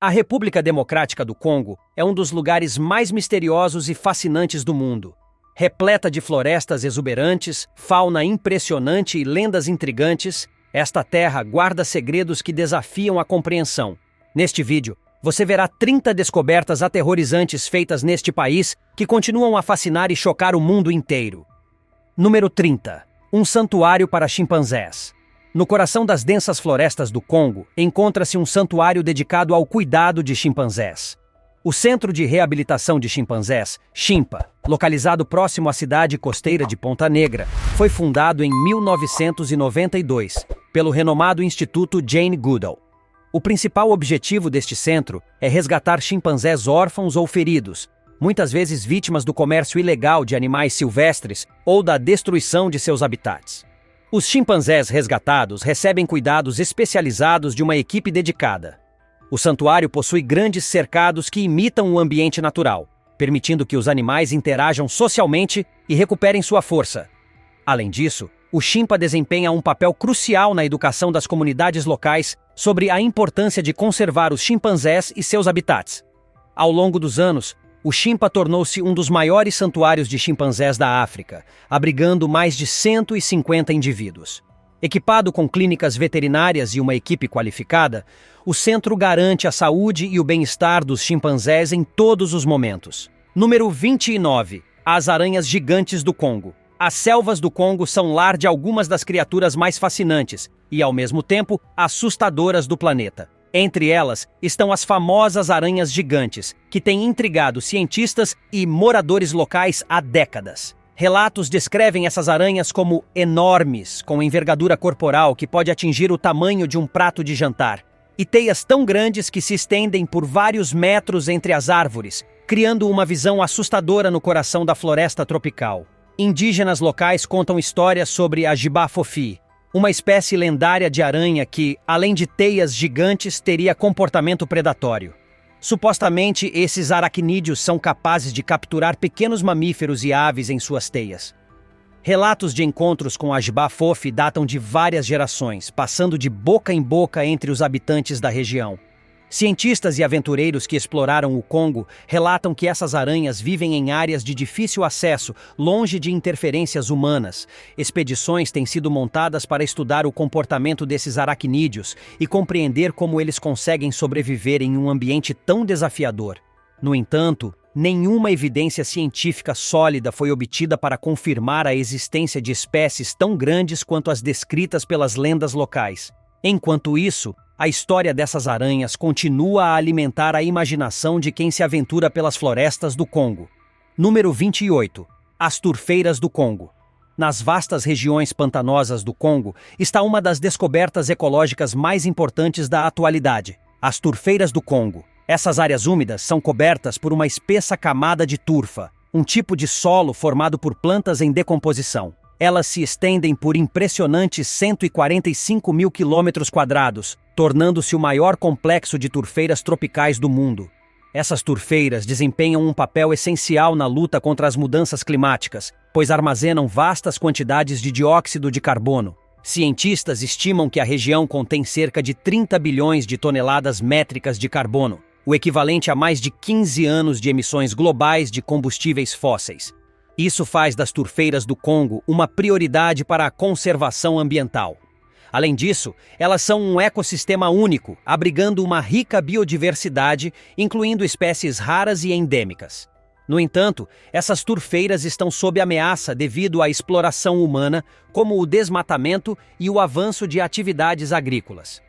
A República Democrática do Congo é um dos lugares mais misteriosos e fascinantes do mundo. Repleta de florestas exuberantes, fauna impressionante e lendas intrigantes, esta terra guarda segredos que desafiam a compreensão. Neste vídeo, você verá 30 descobertas aterrorizantes feitas neste país que continuam a fascinar e chocar o mundo inteiro. Número 30. Um santuário para chimpanzés. No coração das densas florestas do Congo, encontra-se um santuário dedicado ao cuidado de chimpanzés. O Centro de Reabilitação de Chimpanzés, Chimpa, localizado próximo à cidade costeira de Ponta Negra, foi fundado em 1992 pelo renomado Instituto Jane Goodall. O principal objetivo deste centro é resgatar chimpanzés órfãos ou feridos, muitas vezes vítimas do comércio ilegal de animais silvestres ou da destruição de seus habitats. Os chimpanzés resgatados recebem cuidados especializados de uma equipe dedicada. O santuário possui grandes cercados que imitam o ambiente natural, permitindo que os animais interajam socialmente e recuperem sua força. Além disso, o Chimpa desempenha um papel crucial na educação das comunidades locais sobre a importância de conservar os chimpanzés e seus habitats. Ao longo dos anos, o Chimpa tornou-se um dos maiores santuários de chimpanzés da África, abrigando mais de 150 indivíduos. Equipado com clínicas veterinárias e uma equipe qualificada, o centro garante a saúde e o bem-estar dos chimpanzés em todos os momentos. Número 29. As aranhas gigantes do Congo. As selvas do Congo são lar de algumas das criaturas mais fascinantes e, ao mesmo tempo, assustadoras do planeta. Entre elas estão as famosas aranhas gigantes, que têm intrigado cientistas e moradores locais há décadas. Relatos descrevem essas aranhas como enormes, com envergadura corporal que pode atingir o tamanho de um prato de jantar, e teias tão grandes que se estendem por vários metros entre as árvores, criando uma visão assustadora no coração da floresta tropical. Indígenas locais contam histórias sobre a Jiba-Fofi, uma espécie lendária de aranha que, além de teias gigantes, teria comportamento predatório. Supostamente, esses aracnídeos são capazes de capturar pequenos mamíferos e aves em suas teias. Relatos de encontros com a Jiba-Fofi datam de várias gerações, passando de boca em boca entre os habitantes da região. Cientistas e aventureiros que exploraram o Congo relatam que essas aranhas vivem em áreas de difícil acesso, longe de interferências humanas. Expedições têm sido montadas para estudar o comportamento desses aracnídeos e compreender como eles conseguem sobreviver em um ambiente tão desafiador. No entanto, nenhuma evidência científica sólida foi obtida para confirmar a existência de espécies tão grandes quanto as descritas pelas lendas locais. Enquanto isso, a história dessas aranhas continua a alimentar a imaginação de quem se aventura pelas florestas do Congo. Número 28. As turfeiras do Congo. Nas vastas regiões pantanosas do Congo está uma das descobertas ecológicas mais importantes da atualidade, as turfeiras do Congo. Essas áreas úmidas são cobertas por uma espessa camada de turfa, um tipo de solo formado por plantas em decomposição. Elas se estendem por impressionantes 145 mil quilômetros quadrados, tornando-se o maior complexo de turfeiras tropicais do mundo. Essas turfeiras desempenham um papel essencial na luta contra as mudanças climáticas, pois armazenam vastas quantidades de dióxido de carbono. Cientistas estimam que a região contém cerca de 30 bilhões de toneladas métricas de carbono, o equivalente a mais de 15 anos de emissões globais de combustíveis fósseis. Isso faz das turfeiras do Congo uma prioridade para a conservação ambiental. Além disso, elas são um ecossistema único, abrigando uma rica biodiversidade, incluindo espécies raras e endêmicas. No entanto, essas turfeiras estão sob ameaça devido à exploração humana, como o desmatamento e o avanço de atividades agrícolas.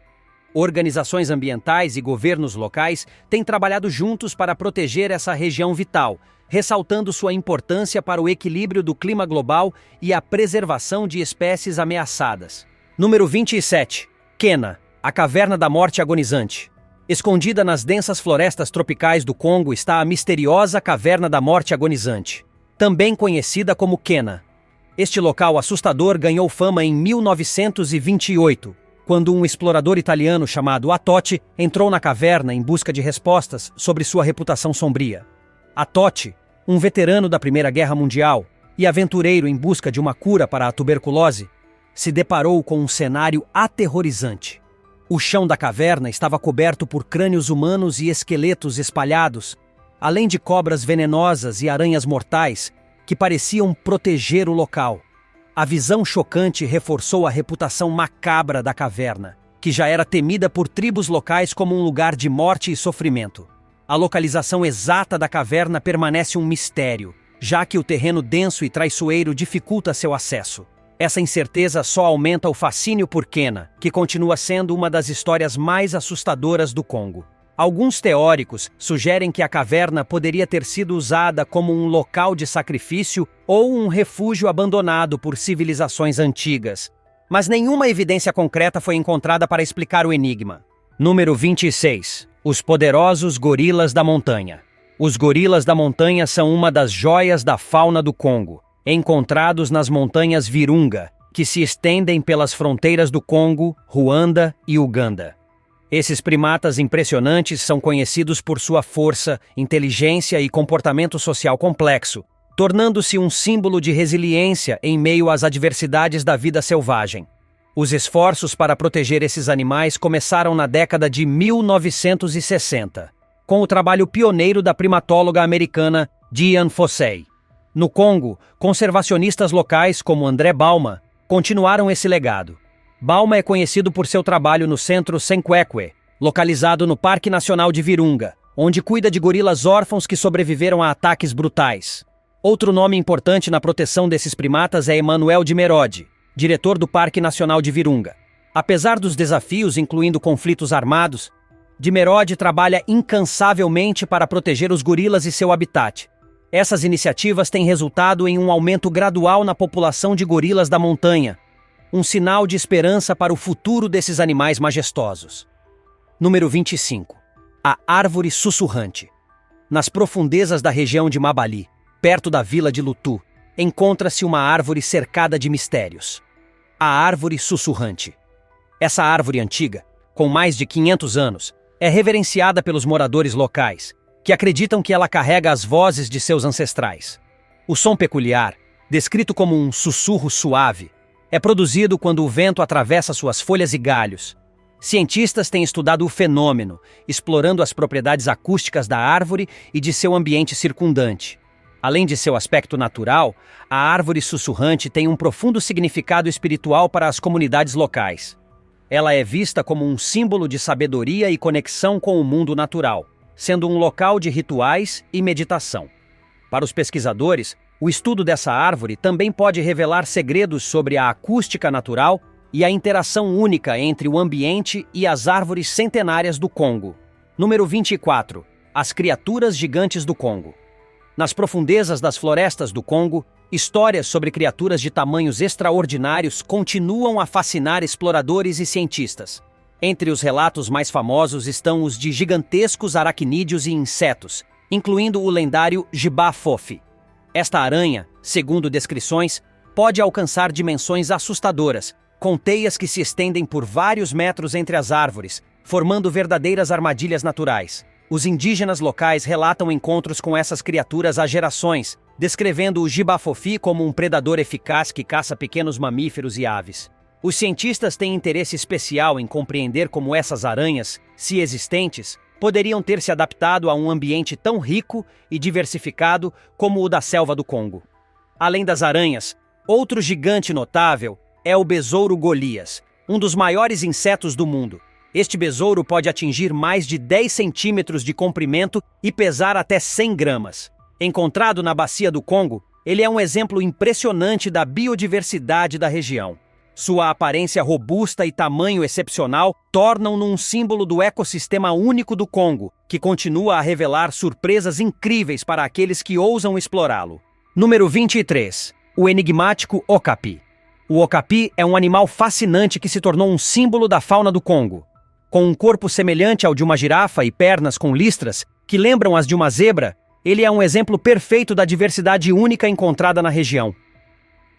Organizações ambientais e governos locais têm trabalhado juntos para proteger essa região vital, ressaltando sua importância para o equilíbrio do clima global e a preservação de espécies ameaçadas. Número 27. Kena, a Caverna da Morte Agonizante. Escondida nas densas florestas tropicais do Congo está a misteriosa Caverna da Morte Agonizante, também conhecida como Kena. Este local assustador ganhou fama em 1928, quando um explorador italiano chamado Atotti entrou na caverna em busca de respostas sobre sua reputação sombria. Atotti, um veterano da Primeira Guerra Mundial e aventureiro em busca de uma cura para a tuberculose, se deparou com um cenário aterrorizante. O chão da caverna estava coberto por crânios humanos e esqueletos espalhados, além de cobras venenosas e aranhas mortais que pareciam proteger o local. A visão chocante reforçou a reputação macabra da caverna, que já era temida por tribos locais como um lugar de morte e sofrimento. A localização exata da caverna permanece um mistério, já que o terreno denso e traiçoeiro dificulta seu acesso. Essa incerteza só aumenta o fascínio por Kena, que continua sendo uma das histórias mais assustadoras do Congo. Alguns teóricos sugerem que a caverna poderia ter sido usada como um local de sacrifício ou um refúgio abandonado por civilizações antigas, mas nenhuma evidência concreta foi encontrada para explicar o enigma. Número 26. Os poderosos gorilas da montanha. Os gorilas da montanha são uma das joias da fauna do Congo, encontrados nas montanhas Virunga, que se estendem pelas fronteiras do Congo, Ruanda e Uganda. Esses primatas impressionantes são conhecidos por sua força, inteligência e comportamento social complexo, tornando-se um símbolo de resiliência em meio às adversidades da vida selvagem. Os esforços para proteger esses animais começaram na década de 1960, com o trabalho pioneiro da primatóloga americana Dian Fossey. No Congo, conservacionistas locais como André Balma continuaram esse legado. Balma é conhecido por seu trabalho no Centro Senkwekwe, localizado no Parque Nacional de Virunga, onde cuida de gorilas órfãos que sobreviveram a ataques brutais. Outro nome importante na proteção desses primatas é Emmanuel de Merode, diretor do Parque Nacional de Virunga. Apesar dos desafios, incluindo conflitos armados, de Merode trabalha incansavelmente para proteger os gorilas e seu habitat. Essas iniciativas têm resultado em um aumento gradual na população de gorilas da montanha, um sinal de esperança para o futuro desses animais majestosos. Número 25. A árvore sussurrante. Nas profundezas da região de Mabali, perto da vila de Lutu, encontra-se uma árvore cercada de mistérios. A árvore sussurrante. Essa árvore antiga, com mais de 500 anos, é reverenciada pelos moradores locais, que acreditam que ela carrega as vozes de seus ancestrais. O som peculiar, descrito como um sussurro suave, é produzido quando o vento atravessa suas folhas e galhos. Cientistas têm estudado o fenômeno, explorando as propriedades acústicas da árvore e de seu ambiente circundante. Além de seu aspecto natural, a árvore sussurrante tem um profundo significado espiritual para as comunidades locais. Ela é vista como um símbolo de sabedoria e conexão com o mundo natural, sendo um local de rituais e meditação. Para os pesquisadores, o estudo dessa árvore também pode revelar segredos sobre a acústica natural e a interação única entre o ambiente e as árvores centenárias do Congo. Número 24. As criaturas gigantes do Congo. Nas profundezas das florestas do Congo, histórias sobre criaturas de tamanhos extraordinários continuam a fascinar exploradores e cientistas. Entre os relatos mais famosos estão os de gigantescos aracnídeos e insetos, incluindo o lendário Jiba-Fofi. Esta aranha, segundo descrições, pode alcançar dimensões assustadoras, com teias que se estendem por vários metros entre as árvores, formando verdadeiras armadilhas naturais. Os indígenas locais relatam encontros com essas criaturas há gerações, descrevendo o Jiba-Fofi como um predador eficaz que caça pequenos mamíferos e aves. Os cientistas têm interesse especial em compreender como essas aranhas, se existentes, poderiam ter se adaptado a um ambiente tão rico e diversificado como o da selva do Congo. Além das aranhas, outro gigante notável é o besouro Golias, um dos maiores insetos do mundo. Este besouro pode atingir mais de 10 centímetros de comprimento e pesar até 100 gramas. Encontrado na bacia do Congo, ele é um exemplo impressionante da biodiversidade da região. Sua aparência robusta e tamanho excepcional tornam-no um símbolo do ecossistema único do Congo, que continua a revelar surpresas incríveis para aqueles que ousam explorá-lo. Número 23. O enigmático okapi. O okapi é um animal fascinante que se tornou um símbolo da fauna do Congo. Com um corpo semelhante ao de uma girafa e pernas com listras, que lembram as de uma zebra, ele é um exemplo perfeito da diversidade única encontrada na região.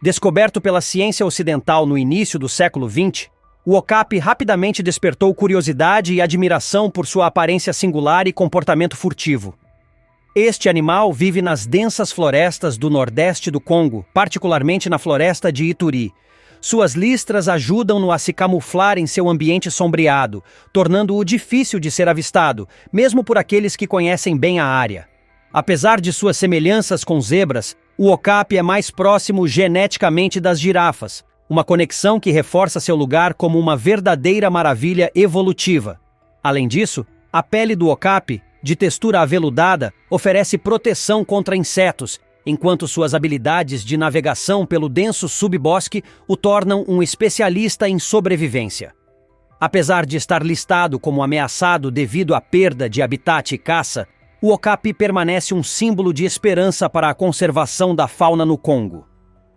Descoberto pela ciência ocidental no início do século XX, o okapi rapidamente despertou curiosidade e admiração por sua aparência singular e comportamento furtivo. Este animal vive nas densas florestas do nordeste do Congo, particularmente na floresta de Ituri. Suas listras ajudam-no a se camuflar em seu ambiente sombreado, tornando-o difícil de ser avistado, mesmo por aqueles que conhecem bem a área. Apesar de suas semelhanças com zebras, o okapi é mais próximo geneticamente das girafas, uma conexão que reforça seu lugar como uma verdadeira maravilha evolutiva. Além disso, a pele do okapi, de textura aveludada, oferece proteção contra insetos, enquanto suas habilidades de navegação pelo denso subbosque o tornam um especialista em sobrevivência. Apesar de estar listado como ameaçado devido à perda de habitat e caça, o okapi permanece um símbolo de esperança para a conservação da fauna no Congo.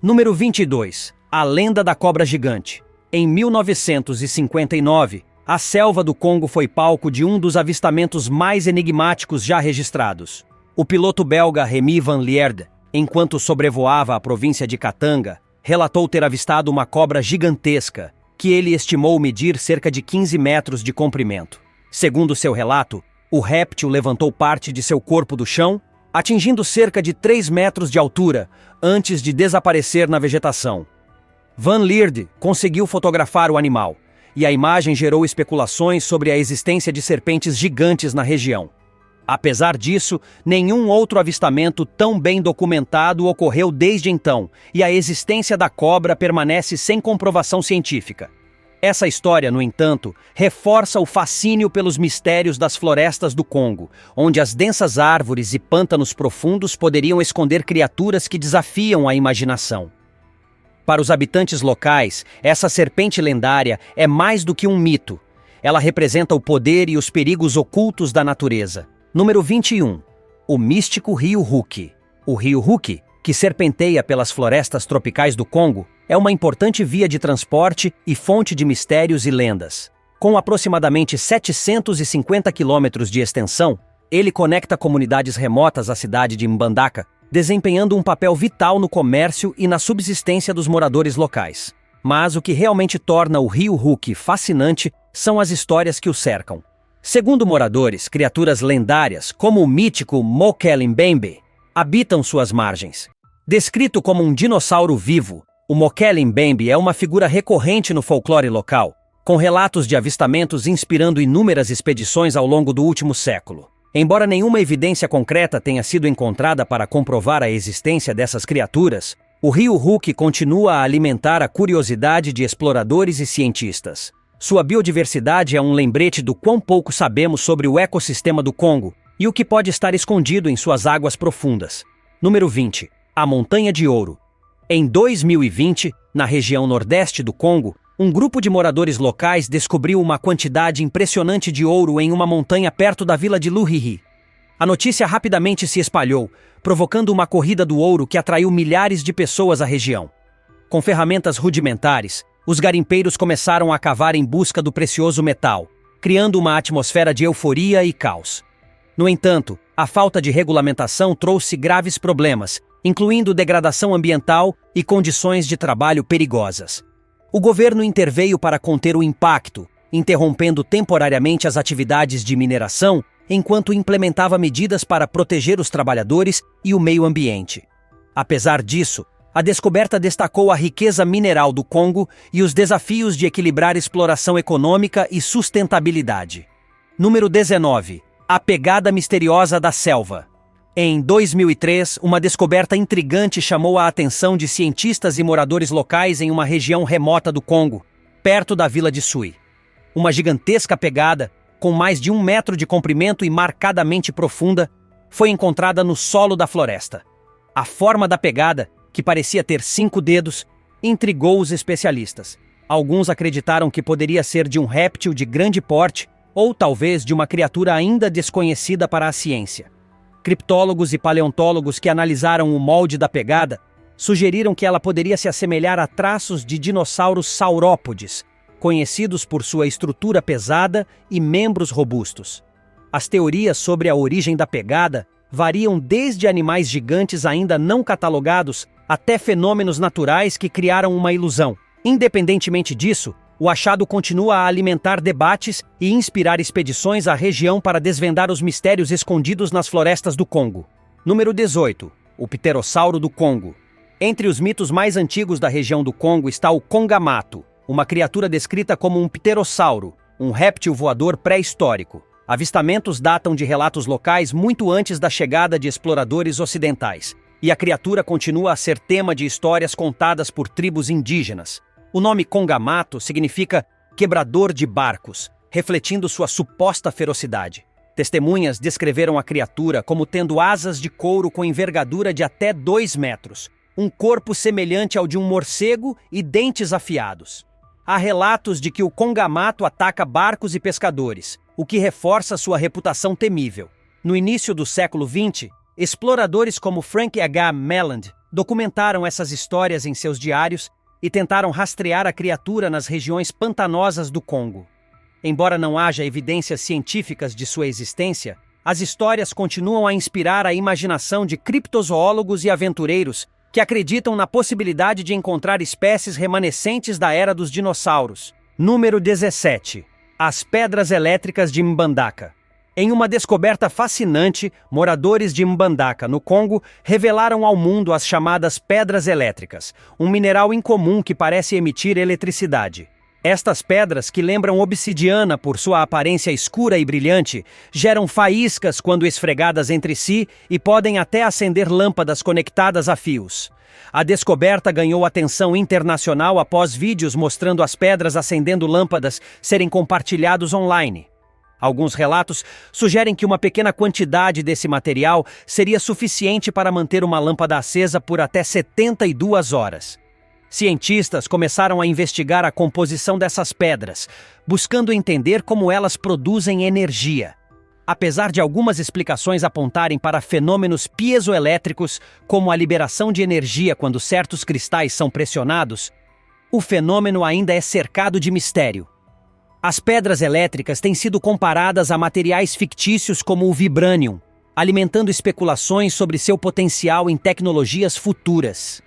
Número 22. A lenda da cobra gigante. Em 1959, a selva do Congo foi palco de um dos avistamentos mais enigmáticos já registrados. O piloto belga Remy Van Lierde, enquanto sobrevoava a província de Katanga, relatou ter avistado uma cobra gigantesca, que ele estimou medir cerca de 15 metros de comprimento. Segundo seu relato, o réptil levantou parte de seu corpo do chão, atingindo cerca de 3 metros de altura, antes de desaparecer na vegetação. Van Lierde conseguiu fotografar o animal, e a imagem gerou especulações sobre a existência de serpentes gigantes na região. Apesar disso, nenhum outro avistamento tão bem documentado ocorreu desde então, e a existência da cobra permanece sem comprovação científica. Essa história, no entanto, reforça o fascínio pelos mistérios das florestas do Congo, onde as densas árvores e pântanos profundos poderiam esconder criaturas que desafiam a imaginação. Para os habitantes locais, essa serpente lendária é mais do que um mito. Ela representa o poder e os perigos ocultos da natureza. Número 21. O místico Rio Ruki. O Rio Ruki, que serpenteia pelas florestas tropicais do Congo, é uma importante via de transporte e fonte de mistérios e lendas. Com aproximadamente 750 quilômetros de extensão, ele conecta comunidades remotas à cidade de Mbandaka, desempenhando um papel vital no comércio e na subsistência dos moradores locais. Mas o que realmente torna o Rio Ruki fascinante são as histórias que o cercam. Segundo moradores, criaturas lendárias, como o mítico Mokele Mbembe, habitam suas margens. Descrito como um dinossauro vivo, o Mokele Mbembe é uma figura recorrente no folclore local, com relatos de avistamentos inspirando inúmeras expedições ao longo do último século. Embora nenhuma evidência concreta tenha sido encontrada para comprovar a existência dessas criaturas, o Rio Ruki continua a alimentar a curiosidade de exploradores e cientistas. Sua biodiversidade é um lembrete do quão pouco sabemos sobre o ecossistema do Congo e o que pode estar escondido em suas águas profundas. Número 20. A Montanha de Ouro. Em 2020, na região nordeste do Congo, um grupo de moradores locais descobriu uma quantidade impressionante de ouro em uma montanha perto da vila de Luhihi. A notícia rapidamente se espalhou, provocando uma corrida do ouro que atraiu milhares de pessoas à região. Com ferramentas rudimentares, os garimpeiros começaram a cavar em busca do precioso metal, criando uma atmosfera de euforia e caos. No entanto, a falta de regulamentação trouxe graves problemas, incluindo degradação ambiental e condições de trabalho perigosas. O governo interveio para conter o impacto, interrompendo temporariamente as atividades de mineração, enquanto implementava medidas para proteger os trabalhadores e o meio ambiente. Apesar disso, a descoberta destacou a riqueza mineral do Congo e os desafios de equilibrar exploração econômica e sustentabilidade. Número 19. A pegada misteriosa da selva. Em 2003, uma descoberta intrigante chamou a atenção de cientistas e moradores locais em uma região remota do Congo, perto da vila de Sui. Uma gigantesca pegada, com mais de 1 metro de comprimento e marcadamente profunda, foi encontrada no solo da floresta. A forma da pegada, que parecia ter 5 dedos, intrigou os especialistas. Alguns acreditaram que poderia ser de um réptil de grande porte ou talvez de uma criatura ainda desconhecida para a ciência. Criptólogos e paleontólogos que analisaram o molde da pegada sugeriram que ela poderia se assemelhar a traços de dinossauros saurópodes, conhecidos por sua estrutura pesada e membros robustos. As teorias sobre a origem da pegada variam desde animais gigantes ainda não catalogados até fenômenos naturais que criaram uma ilusão. Independentemente disso, o achado continua a alimentar debates e inspirar expedições à região para desvendar os mistérios escondidos nas florestas do Congo. Número 18. O Pterossauro do Congo. Entre os mitos mais antigos da região do Congo está o Congamato, uma criatura descrita como um pterossauro, um réptil voador pré-histórico. Avistamentos datam de relatos locais muito antes da chegada de exploradores ocidentais, e a criatura continua a ser tema de histórias contadas por tribos indígenas. O nome Congamato significa quebrador de barcos, refletindo sua suposta ferocidade. Testemunhas descreveram a criatura como tendo asas de couro com envergadura de até 2 metros, um corpo semelhante ao de um morcego e dentes afiados. Há relatos de que o Congamato ataca barcos e pescadores, o que reforça sua reputação temível. No início do século XX, exploradores como Frank H. Melland documentaram essas histórias em seus diários e tentaram rastrear a criatura nas regiões pantanosas do Congo. Embora não haja evidências científicas de sua existência, as histórias continuam a inspirar a imaginação de criptozoólogos e aventureiros que acreditam na possibilidade de encontrar espécies remanescentes da era dos dinossauros. Número 17. As Pedras Elétricas de Mbandaka. Em uma descoberta fascinante, moradores de Mbandaka, no Congo, revelaram ao mundo as chamadas pedras elétricas, um mineral incomum que parece emitir eletricidade. Estas pedras, que lembram obsidiana por sua aparência escura e brilhante, geram faíscas quando esfregadas entre si e podem até acender lâmpadas conectadas a fios. A descoberta ganhou atenção internacional após vídeos mostrando as pedras acendendo lâmpadas serem compartilhados online. Alguns relatos sugerem que uma pequena quantidade desse material seria suficiente para manter uma lâmpada acesa por até 72 horas. Cientistas começaram a investigar a composição dessas pedras, buscando entender como elas produzem energia. Apesar de algumas explicações apontarem para fenômenos piezoelétricos, como a liberação de energia quando certos cristais são pressionados, o fenômeno ainda é cercado de mistério. As pedras elétricas têm sido comparadas a materiais fictícios como o vibranium, alimentando especulações sobre seu potencial em tecnologias futuras.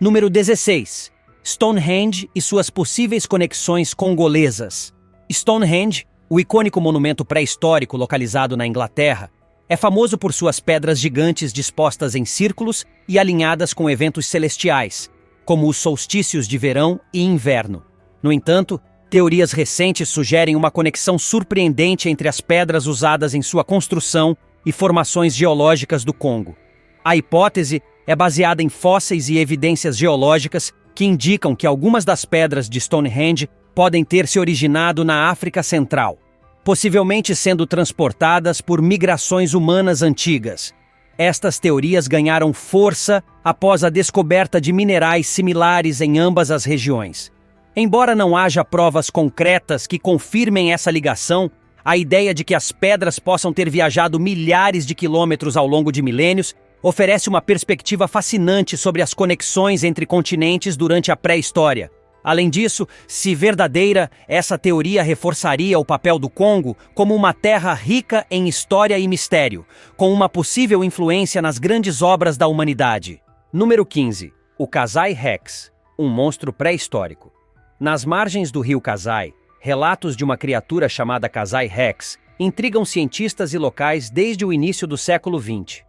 Número 16. Stonehenge e suas possíveis conexões congolesas. Stonehenge, o icônico monumento pré-histórico localizado na Inglaterra, é famoso por suas pedras gigantes dispostas em círculos e alinhadas com eventos celestiais, como os solstícios de verão e inverno. No entanto, teorias recentes sugerem uma conexão surpreendente entre as pedras usadas em sua construção e formações geológicas do Congo. A hipótese é baseada em fósseis e evidências geológicas que indicam que algumas das pedras de Stonehenge podem ter se originado na África Central, possivelmente sendo transportadas por migrações humanas antigas. Estas teorias ganharam força após a descoberta de minerais similares em ambas as regiões. Embora não haja provas concretas que confirmem essa ligação, a ideia de que as pedras possam ter viajado milhares de quilômetros ao longo de milênios oferece uma perspectiva fascinante sobre as conexões entre continentes durante a pré-história. Além disso, se verdadeira, essa teoria reforçaria o papel do Congo como uma terra rica em história e mistério, com uma possível influência nas grandes obras da humanidade. Número 15. O Kasai Rex, um monstro pré-histórico. Nas margens do rio Kasai, relatos de uma criatura chamada Kasai Rex intrigam cientistas e locais desde o início do século XX.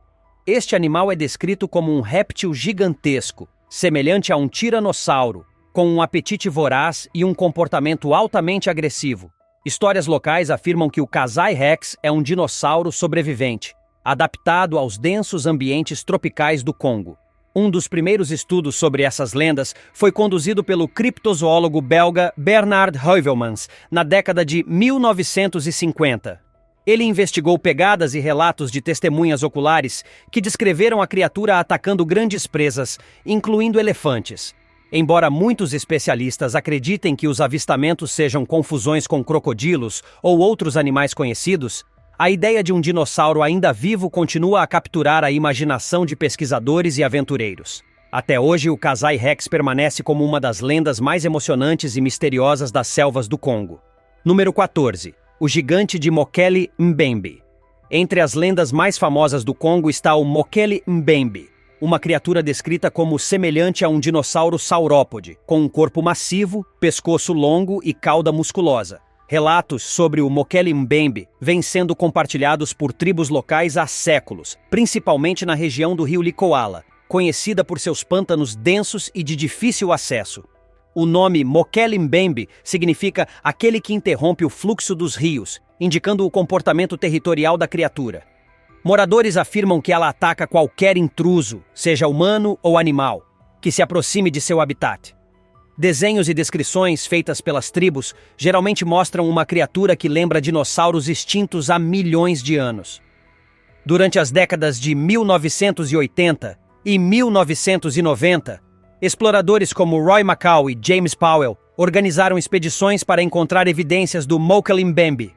Este animal é descrito como um réptil gigantesco, semelhante a um tiranossauro, com um apetite voraz e um comportamento altamente agressivo. Histórias locais afirmam que o Kasai Rex é um dinossauro sobrevivente, adaptado aos densos ambientes tropicais do Congo. Um dos primeiros estudos sobre essas lendas foi conduzido pelo criptozoólogo belga Bernard Heuvelmans na década de 1950. Ele investigou pegadas e relatos de testemunhas oculares que descreveram a criatura atacando grandes presas, incluindo elefantes. Embora muitos especialistas acreditem que os avistamentos sejam confusões com crocodilos ou outros animais conhecidos, a ideia de um dinossauro ainda vivo continua a capturar a imaginação de pesquisadores e aventureiros. Até hoje, o Kasai Rex permanece como uma das lendas mais emocionantes e misteriosas das selvas do Congo. Número 14. O gigante de Mokele Mbembe. Entre as lendas mais famosas do Congo está o Mokele Mbembe, uma criatura descrita como semelhante a um dinossauro saurópode, com um corpo massivo, pescoço longo e cauda musculosa. Relatos sobre o Mokele Mbembe vêm sendo compartilhados por tribos locais há séculos, principalmente na região do rio Likoala, conhecida por seus pântanos densos e de difícil acesso. O nome Mokele Mbembe significa aquele que interrompe o fluxo dos rios, indicando o comportamento territorial da criatura. Moradores afirmam que ela ataca qualquer intruso, seja humano ou animal, que se aproxime de seu habitat. Desenhos e descrições feitas pelas tribos geralmente mostram uma criatura que lembra dinossauros extintos há milhões de anos. Durante as décadas de 1980 e 1990, exploradores como Roy McCall e James Powell organizaram expedições para encontrar evidências do Mokele Mbembe.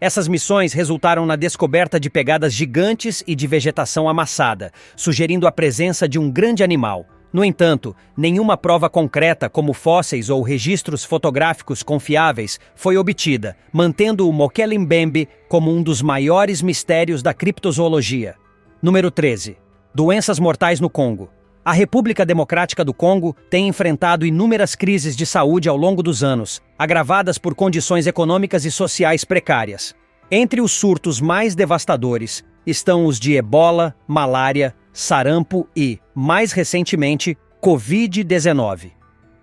Essas missões resultaram na descoberta de pegadas gigantes e de vegetação amassada, sugerindo a presença de um grande animal. No entanto, nenhuma prova concreta, como fósseis ou registros fotográficos confiáveis, foi obtida, mantendo o Mokele Mbembe como um dos maiores mistérios da criptozoologia. Número 13. Doenças mortais no Congo. A República Democrática do Congo tem enfrentado inúmeras crises de saúde ao longo dos anos, agravadas por condições econômicas e sociais precárias. Entre os surtos mais devastadores estão os de ebola, malária, sarampo e, mais recentemente, Covid-19.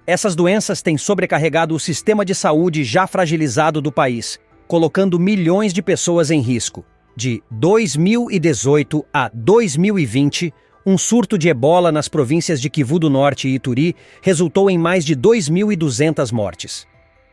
Essas doenças têm sobrecarregado o sistema de saúde já fragilizado do país, colocando milhões de pessoas em risco. De 2018 a 2020, um surto de ebola nas províncias de Kivu do Norte e Ituri resultou em mais de 2.200 mortes.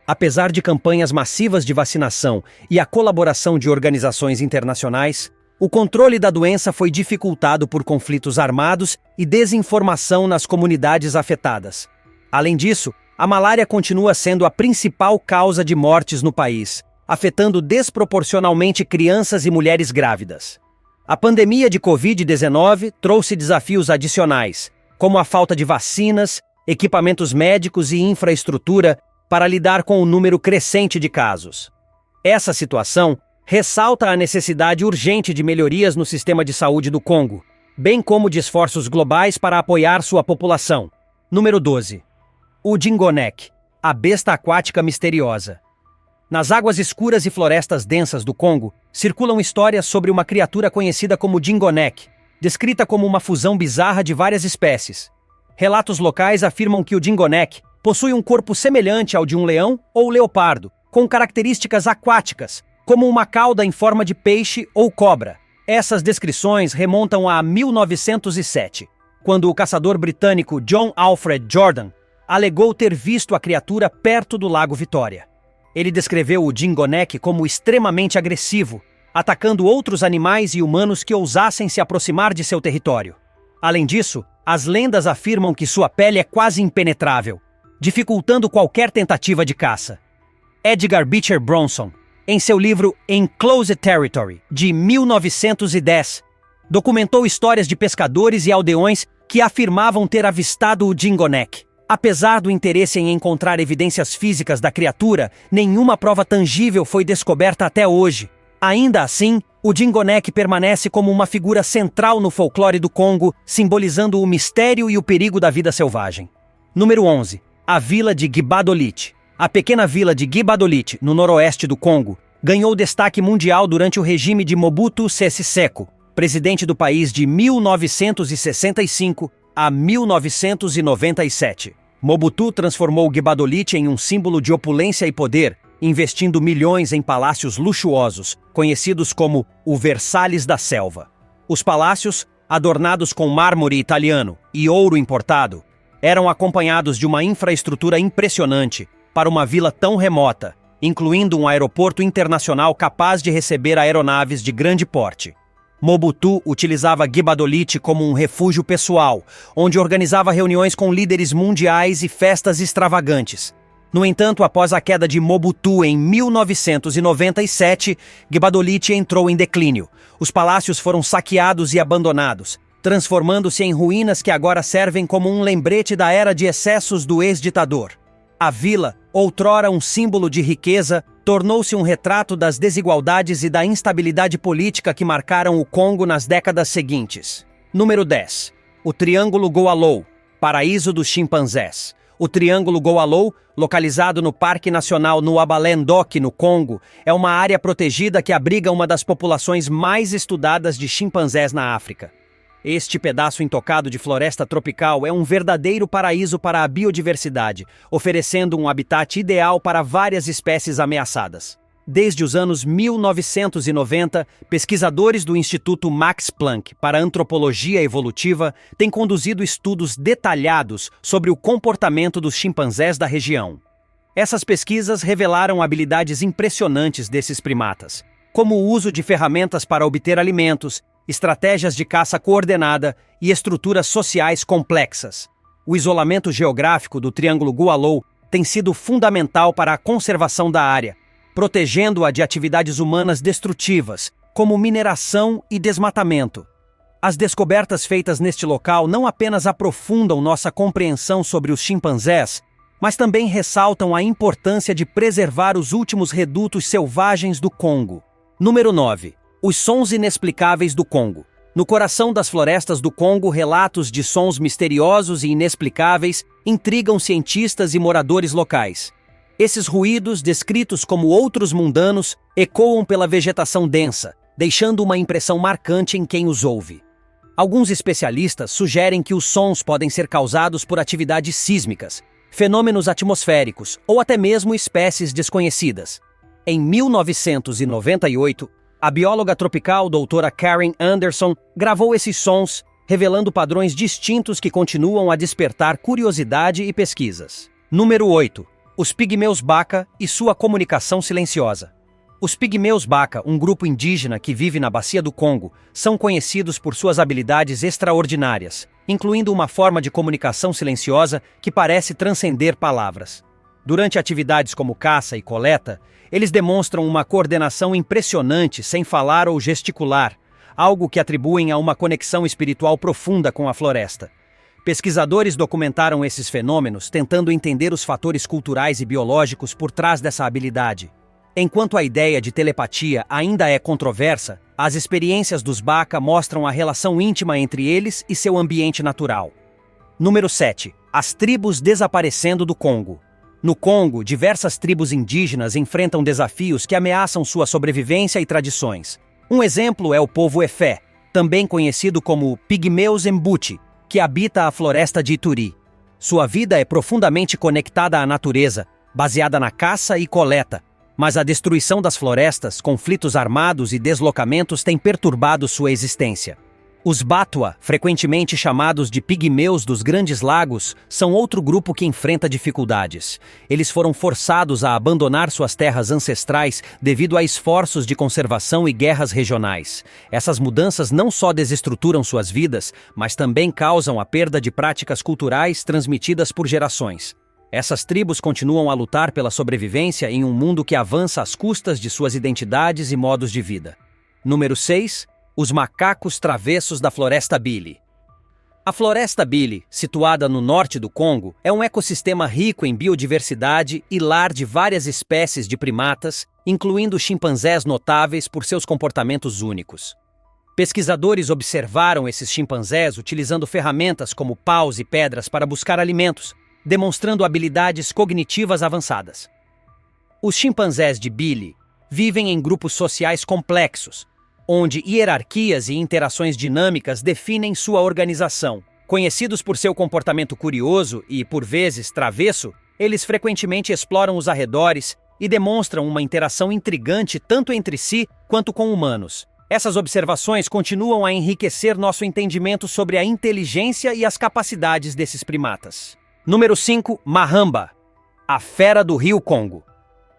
Apesar de campanhas massivas de vacinação e a colaboração de organizações internacionais, o controle da doença foi dificultado por conflitos armados e desinformação nas comunidades afetadas. Além disso, a malária continua sendo a principal causa de mortes no país, afetando desproporcionalmente crianças e mulheres grávidas. A pandemia de Covid-19 trouxe desafios adicionais, como a falta de vacinas, equipamentos médicos e infraestrutura para lidar com o número crescente de casos. Essa situação ressalta a necessidade urgente de melhorias no sistema de saúde do Congo, bem como de esforços globais para apoiar sua população. Número 12. O Dingonek, a besta aquática misteriosa. Nas águas escuras e florestas densas do Congo, circulam histórias sobre uma criatura conhecida como Dingonek, descrita como uma fusão bizarra de várias espécies. Relatos locais afirmam que o Dingonek possui um corpo semelhante ao de um leão ou leopardo, com características aquáticas, como uma cauda em forma de peixe ou cobra. Essas descrições remontam a 1907, quando o caçador britânico John Alfred Jordan alegou ter visto a criatura perto do Lago Vitória. Ele descreveu o Dingonek como extremamente agressivo, atacando outros animais e humanos que ousassem se aproximar de seu território. Além disso, as lendas afirmam que sua pele é quase impenetrável, dificultando qualquer tentativa de caça. Edgar Beecher Bronson, em seu livro Enclosed Territory, de 1910, documentou histórias de pescadores e aldeões que afirmavam ter avistado o Dingonek. Apesar do interesse em encontrar evidências físicas da criatura, nenhuma prova tangível foi descoberta até hoje. Ainda assim, o Dingonek permanece como uma figura central no folclore do Congo, simbolizando o mistério e o perigo da vida selvagem. Número 11. A Vila de Guibadolit. A pequena vila de Guibadolit, no noroeste do Congo, ganhou destaque mundial durante o regime de Mobutu Sese Seko, presidente do país de 1965 a 1997. Mobutu transformou Guibadolit em um símbolo de opulência e poder, investindo milhões em palácios luxuosos, conhecidos como o Versalhes da Selva. Os palácios, adornados com mármore italiano e ouro importado, eram acompanhados de uma infraestrutura impressionante para uma vila tão remota, incluindo um aeroporto internacional capaz de receber aeronaves de grande porte. Mobutu utilizava Guibadolit como um refúgio pessoal, onde organizava reuniões com líderes mundiais e festas extravagantes. No entanto, após a queda de Mobutu em 1997, Guibadolit entrou em declínio. Os palácios foram saqueados e abandonados, transformando-se em ruínas que agora servem como um lembrete da era de excessos do ex-ditador. A vila, outrora um símbolo de riqueza, tornou-se um retrato das desigualdades e da instabilidade política que marcaram o Congo nas décadas seguintes. Número 10. O Triângulo Goalou, paraíso dos chimpanzés. O Triângulo Goalou, localizado no Parque Nacional Nuabalé-Ndok, no Congo, é uma área protegida que abriga uma das populações mais estudadas de chimpanzés na África. Este pedaço intocado de floresta tropical é um verdadeiro paraíso para a biodiversidade, oferecendo um habitat ideal para várias espécies ameaçadas. Desde os anos 1990, pesquisadores do Instituto Max Planck para Antropologia Evolutiva têm conduzido estudos detalhados sobre o comportamento dos chimpanzés da região. Essas pesquisas revelaram habilidades impressionantes desses primatas, como o uso de ferramentas para obter alimentos, estratégias de caça coordenada e estruturas sociais complexas. O isolamento geográfico do Triângulo Gualou tem sido fundamental para a conservação da área, protegendo-a de atividades humanas destrutivas, como mineração e desmatamento. As descobertas feitas neste local não apenas aprofundam nossa compreensão sobre os chimpanzés, mas também ressaltam a importância de preservar os últimos redutos selvagens do Congo. Número 9. Os sons inexplicáveis do Congo. No coração das florestas do Congo, relatos de sons misteriosos e inexplicáveis intrigam cientistas e moradores locais. Esses ruídos, descritos como outros mundanos, ecoam pela vegetação densa, deixando uma impressão marcante em quem os ouve. Alguns especialistas sugerem que os sons podem ser causados por atividades sísmicas, fenômenos atmosféricos ou até mesmo espécies desconhecidas. Em 1998, a bióloga tropical doutora Karen Anderson gravou esses sons, revelando padrões distintos que continuam a despertar curiosidade e pesquisas. Número 8. Os pigmeus Baka e sua comunicação silenciosa. Os pigmeus Baka, um grupo indígena que vive na Bacia do Congo, são conhecidos por suas habilidades extraordinárias, incluindo uma forma de comunicação silenciosa que parece transcender palavras. Durante atividades como caça e coleta, eles demonstram uma coordenação impressionante sem falar ou gesticular, algo que atribuem a uma conexão espiritual profunda com a floresta. Pesquisadores documentaram esses fenômenos, tentando entender os fatores culturais e biológicos por trás dessa habilidade. Enquanto a ideia de telepatia ainda é controversa, as experiências dos Baka mostram a relação íntima entre eles e seu ambiente natural. Número 7. As tribos desaparecendo do Congo. No Congo, diversas tribos indígenas enfrentam desafios que ameaçam sua sobrevivência e tradições. Um exemplo é o povo Efé, também conhecido como Pigmeus Mbuti, que habita a floresta de Ituri. Sua vida é profundamente conectada à natureza, baseada na caça e coleta, mas a destruição das florestas, conflitos armados e deslocamentos têm perturbado sua existência. Os Batwa, frequentemente chamados de pigmeus dos Grandes Lagos, são outro grupo que enfrenta dificuldades. Eles foram forçados a abandonar suas terras ancestrais devido a esforços de conservação e guerras regionais. Essas mudanças não só desestruturam suas vidas, mas também causam a perda de práticas culturais transmitidas por gerações. Essas tribos continuam a lutar pela sobrevivência em um mundo que avança às custas de suas identidades e modos de vida. Número 6. Os macacos travessos da Floresta Bili. A Floresta Bili, situada no norte do Congo, é um ecossistema rico em biodiversidade e lar de várias espécies de primatas, incluindo chimpanzés notáveis por seus comportamentos únicos. Pesquisadores observaram esses chimpanzés utilizando ferramentas como paus e pedras para buscar alimentos, demonstrando habilidades cognitivas avançadas. Os chimpanzés de Bili vivem em grupos sociais complexos, onde hierarquias e interações dinâmicas definem sua organização. Conhecidos por seu comportamento curioso e, por vezes, travesso, eles frequentemente exploram os arredores e demonstram uma interação intrigante tanto entre si quanto com humanos. Essas observações continuam a enriquecer nosso entendimento sobre a inteligência e as capacidades desses primatas. Número 5. Mahamba, a fera do rio Congo.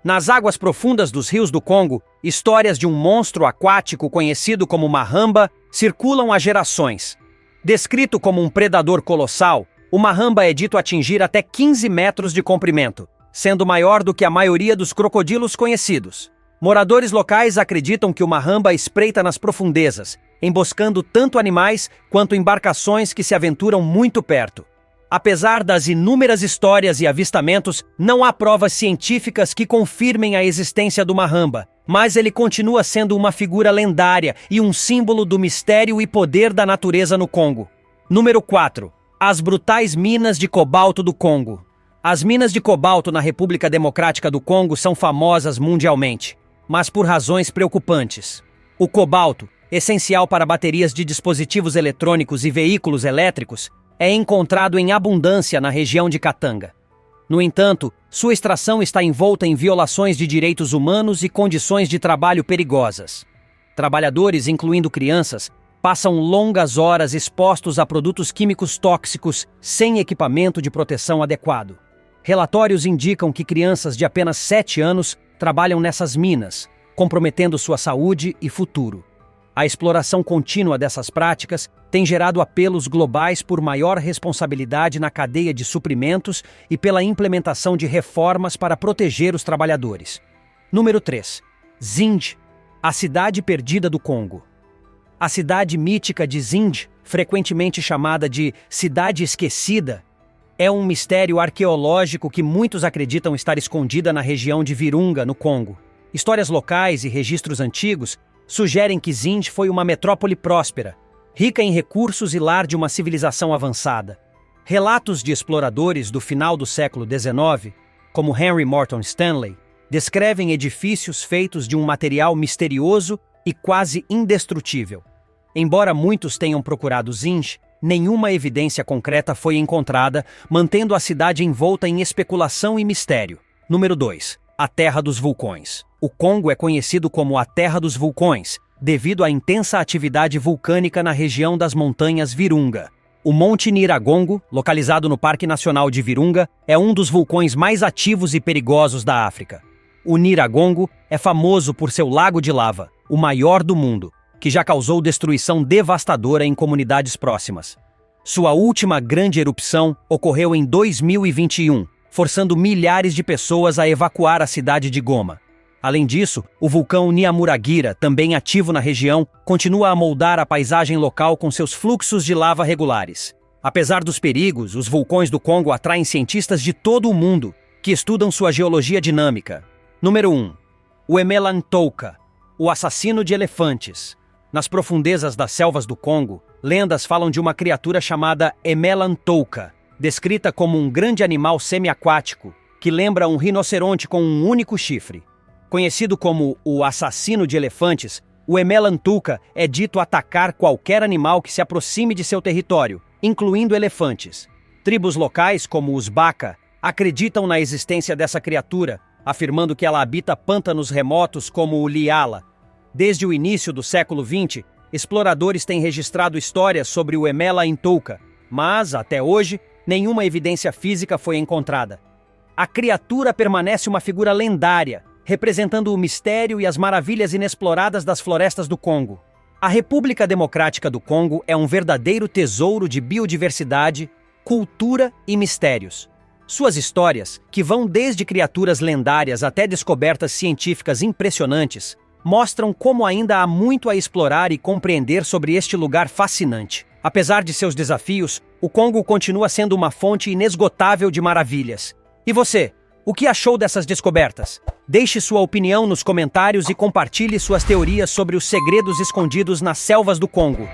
Nas águas profundas dos rios do Congo, histórias de um monstro aquático conhecido como Mahamba circulam há gerações. Descrito como um predador colossal, o Mahamba é dito atingir até 15 metros de comprimento, sendo maior do que a maioria dos crocodilos conhecidos. Moradores locais acreditam que o Mahamba espreita nas profundezas, emboscando tanto animais quanto embarcações que se aventuram muito perto. Apesar das inúmeras histórias e avistamentos, não há provas científicas que confirmem a existência do Mahamba, mas ele continua sendo uma figura lendária e um símbolo do mistério e poder da natureza no Congo. Número 4. As brutais minas de cobalto do Congo. As minas de cobalto na República Democrática do Congo são famosas mundialmente, mas por razões preocupantes. O cobalto, essencial para baterias de dispositivos eletrônicos e veículos elétricos, é encontrado em abundância na região de Katanga. No entanto, sua extração está envolta em violações de direitos humanos e condições de trabalho perigosas. Trabalhadores, incluindo crianças, passam longas horas expostos a produtos químicos tóxicos sem equipamento de proteção adequado. Relatórios indicam que crianças de apenas 7 anos trabalham nessas minas, comprometendo sua saúde e futuro. A exploração contínua dessas práticas tem gerado apelos globais por maior responsabilidade na cadeia de suprimentos e pela implementação de reformas para proteger os trabalhadores. Número 3. Zinde, a cidade perdida do Congo. A cidade mítica de Zinde, frequentemente chamada de Cidade Esquecida, é um mistério arqueológico que muitos acreditam estar escondida na região de Virunga, no Congo. Histórias locais e registros antigos sugerem que Zinde foi uma metrópole próspera, rica em recursos e lar de uma civilização avançada. Relatos de exploradores do final do século XIX, como Henry Morton Stanley, descrevem edifícios feitos de um material misterioso e quase indestrutível. Embora muitos tenham procurado Zinde, nenhuma evidência concreta foi encontrada, mantendo a cidade envolta em especulação e mistério. Número 2. A Terra dos Vulcões. O Congo é conhecido como a Terra dos Vulcões, devido à intensa atividade vulcânica na região das montanhas Virunga. O Monte Nyiragongo, localizado no Parque Nacional de Virunga, é um dos vulcões mais ativos e perigosos da África. O Nyiragongo é famoso por seu lago de lava, o maior do mundo, que já causou destruição devastadora em comunidades próximas. Sua última grande erupção ocorreu em 2021, forçando milhares de pessoas a evacuar a cidade de Goma. Além disso, o vulcão Nyamuragira, também ativo na região, continua a moldar a paisagem local com seus fluxos de lava regulares. Apesar dos perigos, os vulcões do Congo atraem cientistas de todo o mundo que estudam sua geologia dinâmica. Número 1. O Emela Ntouka, o assassino de elefantes. Nas profundezas das selvas do Congo, lendas falam de uma criatura chamada Emela Ntouka, descrita como um grande animal semiaquático que lembra um rinoceronte com um único chifre. Conhecido como o assassino de elefantes, o Emela Ntouka é dito atacar qualquer animal que se aproxime de seu território, incluindo elefantes. Tribos locais, como os Baka, acreditam na existência dessa criatura, afirmando que ela habita pântanos remotos como o Liala. Desde o início do século XX, exploradores têm registrado histórias sobre o Emela Ntouka, mas, até hoje, nenhuma evidência física foi encontrada. A criatura permanece uma figura lendária, representando o mistério e as maravilhas inexploradas das florestas do Congo. A República Democrática do Congo é um verdadeiro tesouro de biodiversidade, cultura e mistérios. Suas histórias, que vão desde criaturas lendárias até descobertas científicas impressionantes, mostram como ainda há muito a explorar e compreender sobre este lugar fascinante. Apesar de seus desafios, o Congo continua sendo uma fonte inesgotável de maravilhas. E você, o que achou dessas descobertas? Deixe sua opinião nos comentários e compartilhe suas teorias sobre os segredos escondidos nas selvas do Congo.